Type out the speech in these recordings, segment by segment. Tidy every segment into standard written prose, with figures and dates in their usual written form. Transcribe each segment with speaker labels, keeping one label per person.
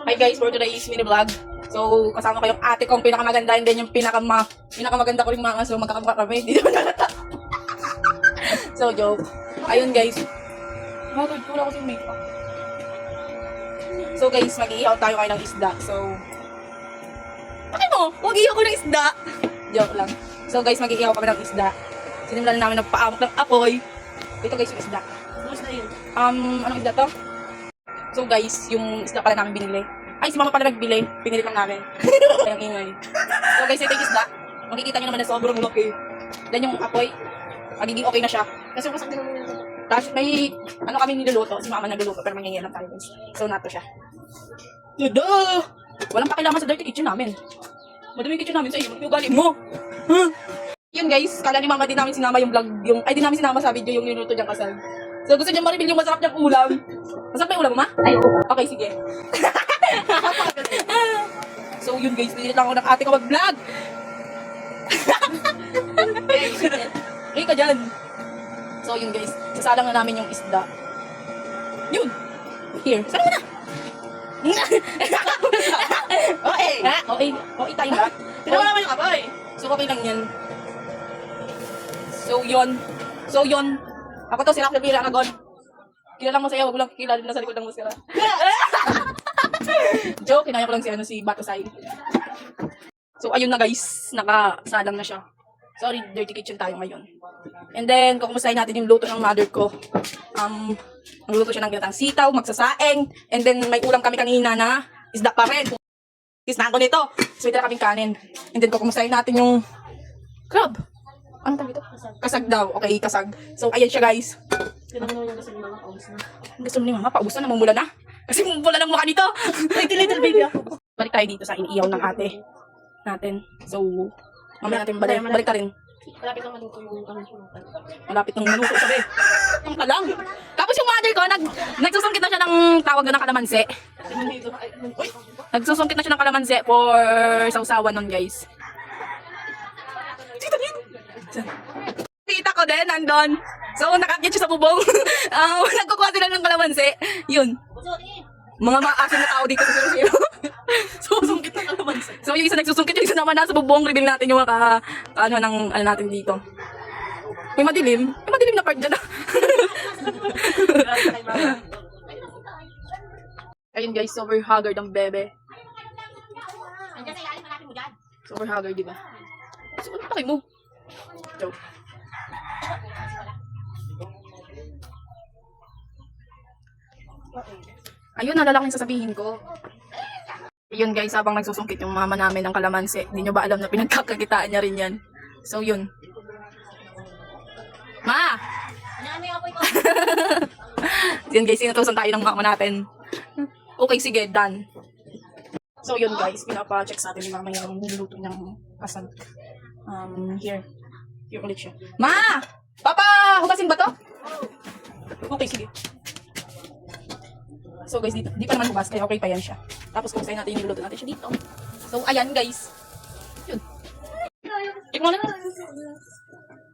Speaker 1: Hi guys, for today's mini vlog. So, kasama ko yung ate kong pinakamaganda and then yung pinakamaganda ko rin mga so magkakamukha kami. Hindi naman nalata. So, joke. Ayun guys. Magod, wala ko yung makeup. So guys, mag-iihaw tayo kayo ng isda. So, bakit mo? Mag-iihaw ko ng isda. Joke lang. So guys, mag-iihaw kami ng isda. Sinimulan namin nagpaamok ng apoy. Ito guys yung isda. Anong isda to? So guys, yung isda pala namin binili. Ay, si mama pala nagbili. Pinili lang namin. Kayang ingay. So guys, ito yung isda. Makikita nyo naman na sobrang laki. Then yung apoy, magiging okay na siya. Kasi masak din naman yung tapos may, ano kami niluluto. Si mama nagluluto, pero mangyayari lang tayo guys. So nato siya. Yada! Walang pakilaman sa dirty kitchen namin. Madami yung kitchen namin sa iyo. Yung galing mo. Huh? Yun guys, kala ni mama din namin sinama yung vlog. Di namin sinama sa video yung niluto niyang kasal. So gusto niya ma-reveal yung masarap niyang ulam. Masarap ba yung ulam mo, ma? Ay, okay, sige. So yun guys, pinilit lang ako ng ate ko mag-vlog. Eh ka dyan. So yun guys, sasalang na namin yung isda. Yun. Here. Salang mo na. Okay. Ha? Okay. Okay tayo na. Tinawa naman yung apoy. So okay lang yan. So yun. Ako to si Raquel Vera Aragon. Kilala mo sa'yo, wag mo lang kilala na sa likod ng muskara. Joke, kinaya ko lang si Batasay. So ayun na guys, nakasalang na siya. Sorry, dirty kitchen tayo ngayon. And then, kukumustahin natin yung luto ng mother ko. Magluto siya ng ginatang sitaw, magsasaeng. And then, may ulam kami kanina na isda pa rin. Isnahan ko nito. So, ito na kaming kanin. And then, kukumustahin natin yung crab. Ano tawag ito? Kasag daw. Okay, kasag. So, ayan siya guys. Gusto mo ni mama, paubusan na, mamula na. Kasi mamula ng mukha nito. Little baby ako. Balik tayo dito sa iniiyaw ng ate natin. So, mamaya natin balik ta rin.
Speaker 2: Malapit nang maluto yung
Speaker 1: Malapit nang maluto sabi. Ang talang. Tapos yung mother ko, nagsusungkit na siya ng tawag na ng kalamansi. Nagsusungkit na siya ng kalamansi for sausawan nun guys. Tita ko din, nandun. So, nakakit siya sa bubong. Nagkukuha sila ng kalamansi. Yun. Mga maasin na tao dito sa Siro. Susungkit ng kalamansi. So, yung isa nagsusungkit, yung isa naman nasa bubong. Reveal natin yung ano natin dito. May madilim. May madilim na part dyan. Ayun guys, super haggard ang bebe. Super haggard, di ba? So, ano pa kayo mo? Joke. Ayun, nalala ko yung sasabihin ko. Yun guys, habang nagsusungkit yung mama namin ng kalamansi, hindi nyo ba alam na pinagkakakitaan niya rin yan. So yun. Ma! Yun guys, sinutusan tayo ng mama natin. Okay, sige, done. So yun guys, pinapa-check sa atin yung mama yung niluluto niyang kasag. Here. Here ulit siya. Ma! Papa! Hugasin ba to? Okay, sige. So guys, di pa naman hugas, kaya okay pa yan siya. Tapos kung sa'yo natin yung niluluto natin siya dito. So ayan guys. Yun. Check mo na.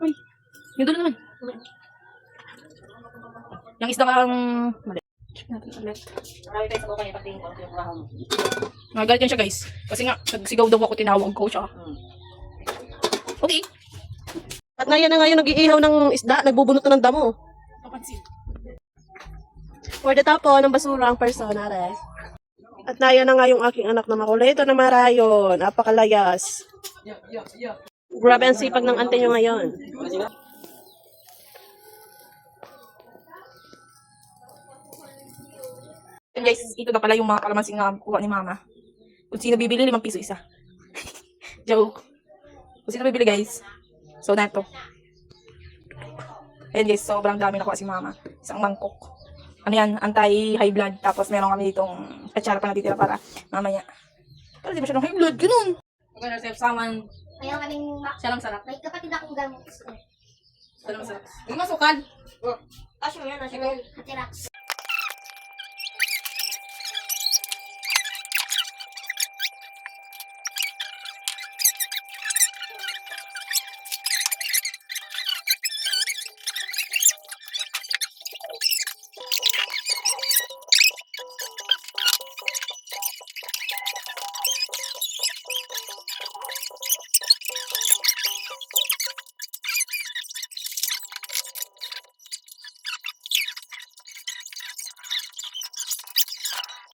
Speaker 1: Uy, yung dulo naman. Yung isda kang mali. Check natin ulit. Magalit yan siya guys. Kasi nga, nagsigaw daw ako, tinawag ko siya. Okay.
Speaker 2: At na yan na ngayon nag-iihaw ng isda, nagbubunot na ng damo.
Speaker 1: Papansin.
Speaker 2: For the tapo ng basura ang persona, re. At na yan na nga yung aking anak na makuleto na marayon. Napakalayas. Grabe ang sipag ng ante nyo ngayon.
Speaker 1: And guys, ito na pala yung mga kalamansing na kuha ni mama. Kung sino bibili, 5 piso isa. Joke. Kung sino bibili guys. So, nato. Ayan guys, sobrang dami nakuha si mama. Isang mangkok. Ano yan, anti-high blood. Tapos meron kami ditong katsara pa natitira para mamaya. Pero di ba siya ng high blood? Ganun. Okay, Joseph, saman.
Speaker 3: Ayaw kaming
Speaker 1: Siya lang sarap.
Speaker 3: may kapatid akong gamot.
Speaker 1: Siya lang sarap. Yung masukal.
Speaker 3: Asyo yan, asyo yan. Hatira.